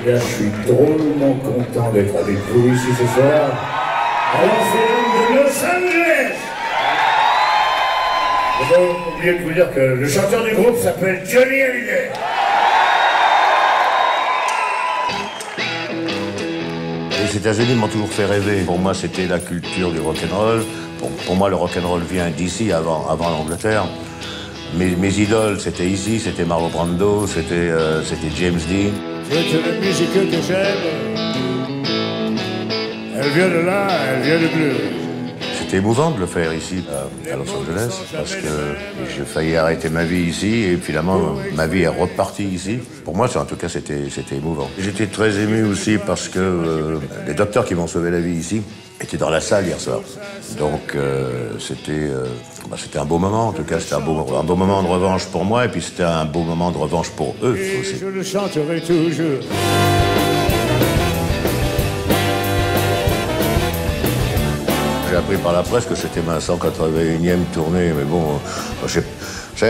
Bien, je suis drôlement content d'être avec vous ici ce soir. Alors, c'est l'homme de Los Angeles. Vous avez oublié de vous dire que le chanteur du groupe s'appelle Johnny Hallyday. Les États-Unis m'ont toujours fait rêver. Pour moi, c'était la culture du rock'n'roll. Pour moi, le rock'n'roll vient d'ici, avant l'Angleterre. Mes idoles, c'était ici, c'était Marlon Brando, c'était James Dean. C'est la musique que j'aime. Elle vient de là, elle vient de bleu. C'était émouvant de le faire ici, à Los Angeles, parce que j'ai failli arrêter ma vie ici, et finalement, ma vie est repartie ici. Pour moi, en tout cas, c'était émouvant. J'étais très ému aussi parce que les docteurs qui m'ont sauvé la vie ici étaient dans la salle hier soir. Donc, c'était un beau moment, en tout cas, c'était un beau moment de revanche pour moi, et puis c'était un beau moment de revanche pour eux aussi. Je le chanterai toujours. J'ai appris par la presse que c'était ma 181e tournée, mais bon,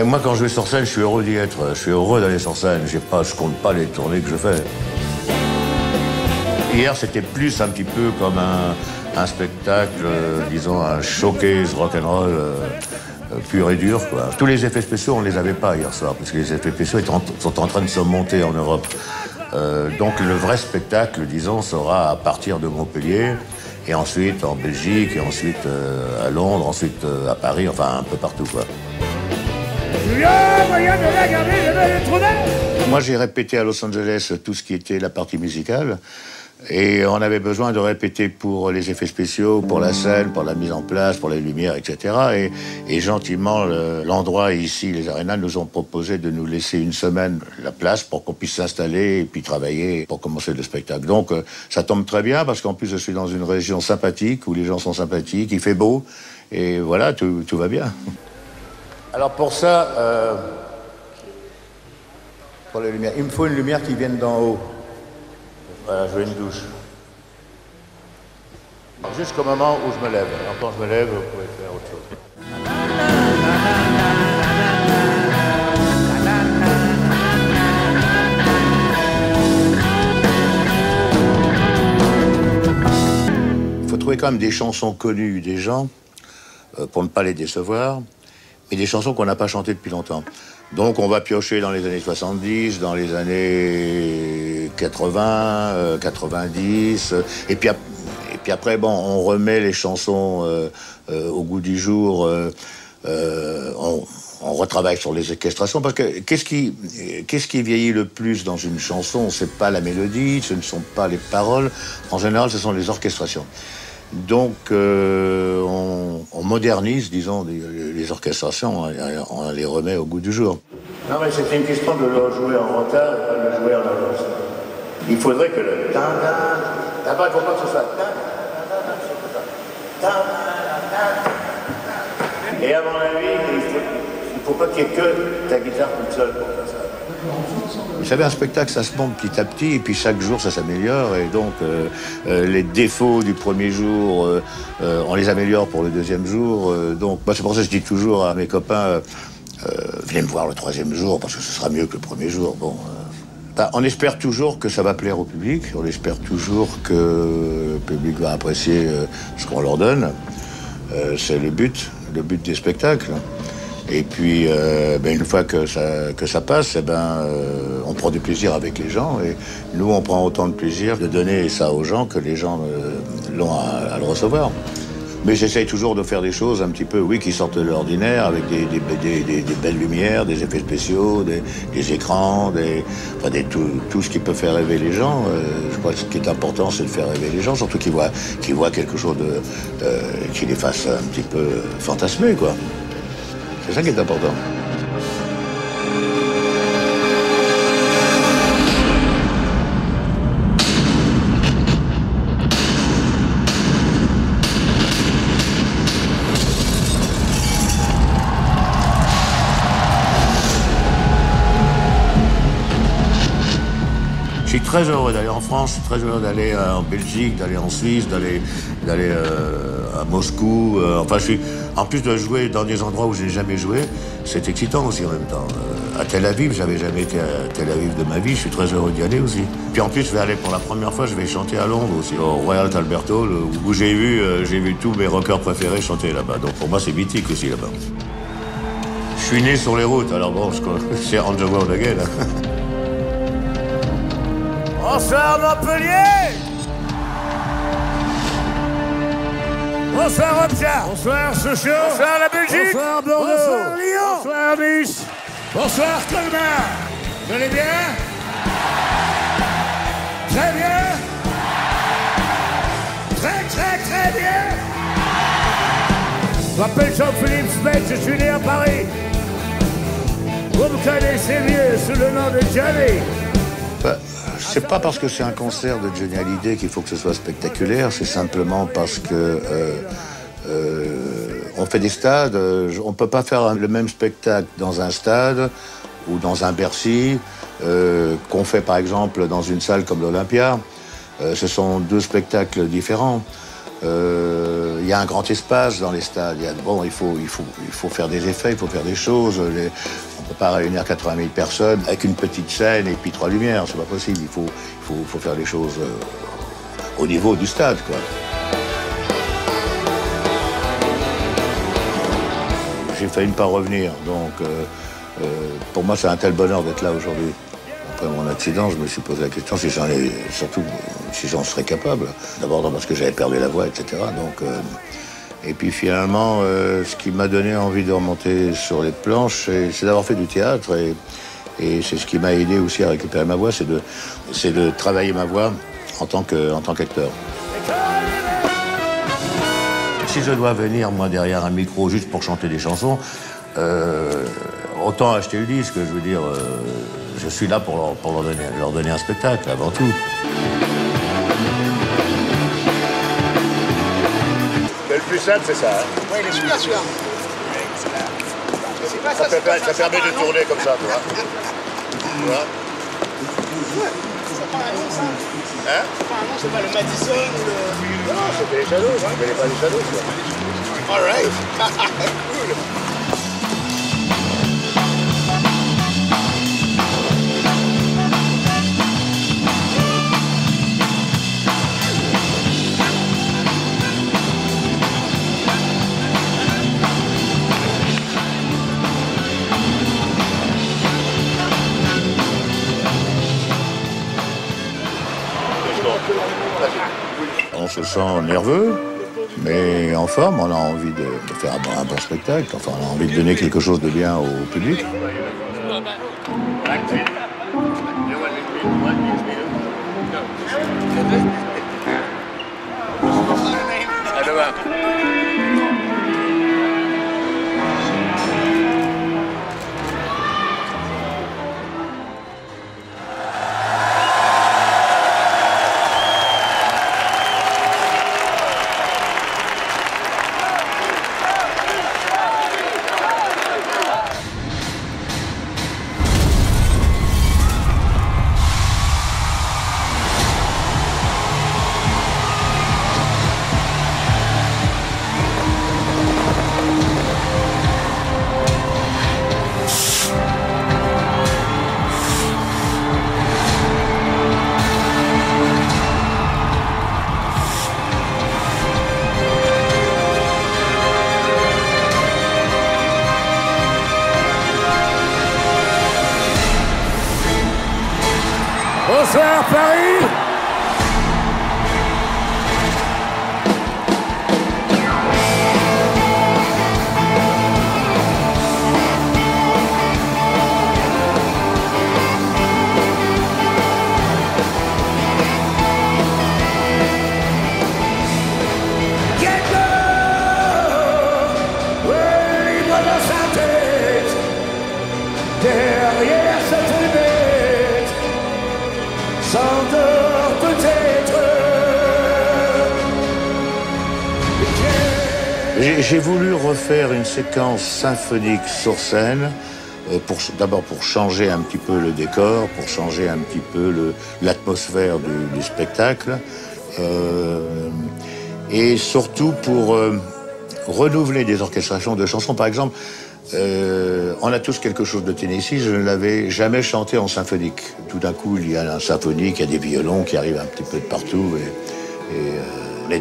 moi quand je vais sur scène, je suis heureux d'y être, je suis heureux d'aller sur scène, je compte pas les tournées que je fais. Hier, c'était plus un petit peu comme un spectacle, disons un showcase rock'n'roll pur et dur, quoi. Tous les effets spéciaux, on les avait pas hier soir, parce que les effets spéciaux sont en train de se monter en Europe. Donc le vrai spectacle, disons, sera à partir de Montpellier, et ensuite en Belgique, et ensuite à Londres, ensuite à Paris, enfin un peu partout, quoi. Moi, j'ai répété à Los Angeles tout ce qui était la partie musicale, et on avait besoin de répéter pour les effets spéciaux, pour la scène, pour la mise en place, pour les lumières, etc. Et gentiment, l'endroit ici, les arénas, nous ont proposé de nous laisser une semaine la place pour qu'on puisse s'installer et puis travailler pour commencer le spectacle. Donc, ça tombe très bien parce qu'en plus, je suis dans une région sympathique où les gens sont sympathiques, il fait beau, et voilà, tout va bien. Alors pour ça, pour les lumières, il me faut une lumière qui vienne d'en haut. Voilà, je veux une douche. Jusqu'au moment où je me lève. Alors quand je me lève, vous pouvez faire autre chose. Il faut trouver quand même des chansons connues des gens, pour ne pas les décevoir, mais des chansons qu'on n'a pas chantées depuis longtemps. Donc on va piocher dans les années 70, dans les années 80, 90, et puis après, bon, on remet les chansons au goût du jour, on retravaille sur les orchestrations, parce que qu'est-ce qui vieillit le plus dans une chanson? C'est pas la mélodie, ce ne sont pas les paroles, en général ce sont les orchestrations. Donc, on modernise, disons, les orchestrations, on les remet au goût du jour. Non, mais c'était une question de le jouer en retard et pas de le jouer en avance. Il faudrait que le d'abord, il ne faut pas que ce soit et à mon avis, il ne faut pas qu'il n'y ait que ta guitare toute seule pour faire ça. Vous savez, un spectacle, ça se monte petit à petit, et puis chaque jour, ça s'améliore, et donc les défauts du premier jour, on les améliore pour le deuxième jour. Donc, c'est pour ça que je dis toujours à mes copains, venez me voir le troisième jour, parce que ce sera mieux que le premier jour. Bon, on espère toujours que ça va plaire au public, on espère toujours que le public va apprécier ce qu'on leur donne. C'est le but des spectacles. Et puis, une fois que ça passe, on prend du plaisir avec les gens. Et nous, on prend autant de plaisir de donner ça aux gens que les gens l'ont à le recevoir. Mais j'essaye toujours de faire des choses un petit peu, oui, qui sortent de l'ordinaire, avec des belles lumières, des effets spéciaux, des écrans, tout ce qui peut faire rêver les gens. Je crois que ce qui est important, c'est de faire rêver les gens, surtout qu'ils voient quelque chose qui les fasse un petit peu fantasmer, quoi. C'est ça qui est important. Je suis très heureux d'aller en France, je suis très heureux d'aller en Belgique, d'aller en Suisse, d'aller à Moscou. En plus de jouer dans des endroits où je n'ai jamais joué, c'est excitant aussi en même temps. À Tel Aviv, j'avais jamais été à Tel Aviv de ma vie, je suis très heureux d'y aller aussi. Puis en plus, je vais aller pour la première fois, je vais chanter à Londres aussi, au Royal Albert Hall, où j'ai vu tous mes rockers préférés chanter là-bas. Donc pour moi, c'est mythique aussi là-bas. Je suis né sur les routes, alors bon, c'est on the road again. Bonsoir Montpellier. Bonsoir Obja. Bonsoir Sochaux. Bonsoir la Belgique. Bonsoir Bordeaux. Bonsoir Lyon. Bonsoir Nice. Bonsoir Colmar. Vous allez bien? Très bien. Très bien. Je m'appelle Jean-Philippe Smith, je suis né à Paris. Vous me connaissez mieux sous le nom de Johnny. C'est pas parce que c'est un concert de Johnny Hallyday qu'il faut que ce soit spectaculaire, c'est simplement parce que on fait des stades, on peut pas faire le même spectacle dans un stade ou dans un Bercy qu'on fait par exemple dans une salle comme l'Olympia. Ce sont deux spectacles différents. Il y a un grand espace dans les stades. Il faut faire des effets, il faut faire des choses. On ne peut pas réunir 80 000 personnes avec une petite scène et puis 3 lumières. C'est pas possible. Il faut faire les choses au niveau du stade, quoi. J'ai failli ne pas revenir. Donc, pour moi, c'est un tel bonheur d'être là aujourd'hui. Après mon accident, je me suis posé la question si j'en serais capable. D'abord parce que j'avais perdu la voix, etc. Donc, et puis finalement, ce qui m'a donné envie de remonter sur les planches, c'est d'avoir fait du théâtre. Et c'est ce qui m'a aidé aussi à récupérer ma voix, c'est de travailler ma voix en tant qu'acteur. Si je dois venir, moi, derrière un micro juste pour chanter des chansons, autant acheter le disque, je veux dire... je suis là pour leur donner un spectacle, avant tout. Le plus simple, c'est ça. Hein. Oui, il est super sûr. Ça permet de tourner comme ça, tu vois. Tu vois. C'est pas un nom, ça. Hein? C'est pas un nom, c'est pas le Madison ou le... Non, c'était les Shadows, hein. Je connais pas les Shadows, quoi. All right. Cool. On se sent nerveux, mais en forme, on a envie de faire un bon spectacle, enfin on a envie de donner quelque chose de bien au public. Bonsoir Paris. Derrière cette lunette s'endort peut-être. J'ai voulu refaire une séquence symphonique sur scène, d'abord pour changer un petit peu le décor, pour changer un petit peu l'atmosphère du spectacle, et surtout pour renouveler des orchestrations de chansons. Par exemple, On a tous quelque chose de Tennessee. Je ne l'avais jamais chanté en symphonique. Tout d'un coup, il y a un symphonique, il y a des violons qui arrivent un petit peu de partout. Et on est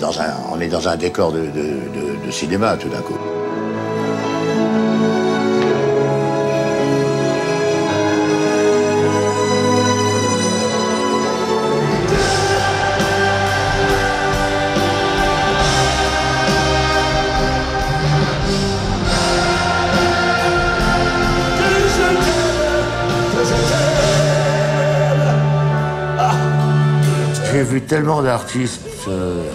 dans un décor de cinéma, tout d'un coup. J'ai vu tellement d'artistes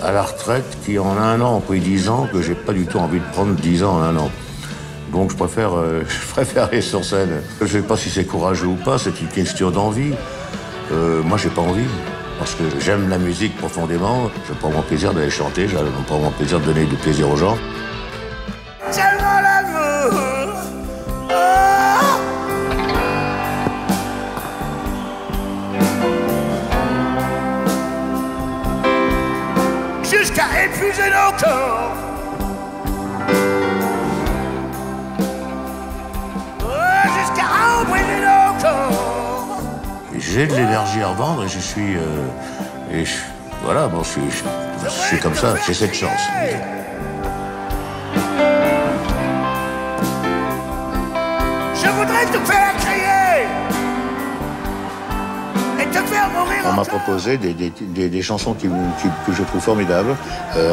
à la retraite qui en un an ont pris 10 ans que j'ai pas du tout envie de prendre 10 ans en un an. Donc je préfère aller sur scène. Je sais pas si c'est courageux ou pas, c'est une question d'envie. Moi j'ai pas envie, parce que j'aime la musique profondément. Je prends mon plaisir d'aller chanter, je prends mon plaisir de donner du plaisir aux gens. Tellement l'amour. Jusqu'à épuiser nos corps. Jusqu'à embriser nos corps. J'ai de l'énergie à revendre et je suis... voilà, bon, je suis comme ça, j'ai cette chance. Je voudrais te faire crier et te faire mourir. On m'a proposé des chansons que je trouve formidables,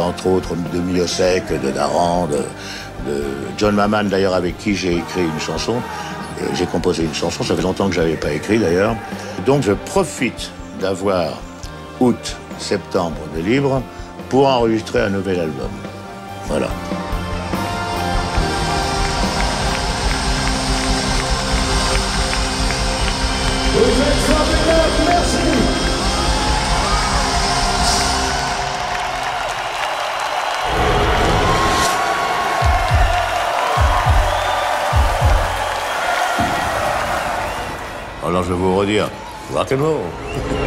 entre autres de Miosek, de Daran, de John Maman d'ailleurs, avec qui j'ai écrit une chanson. J'ai composé une chanson, ça fait longtemps que je n'avais pas écrit d'ailleurs. Donc je profite d'avoir août, septembre de libre pour enregistrer un nouvel album. Voilà. Vous êtes formidable, merci. Alors je vais vous redire, rock and roll.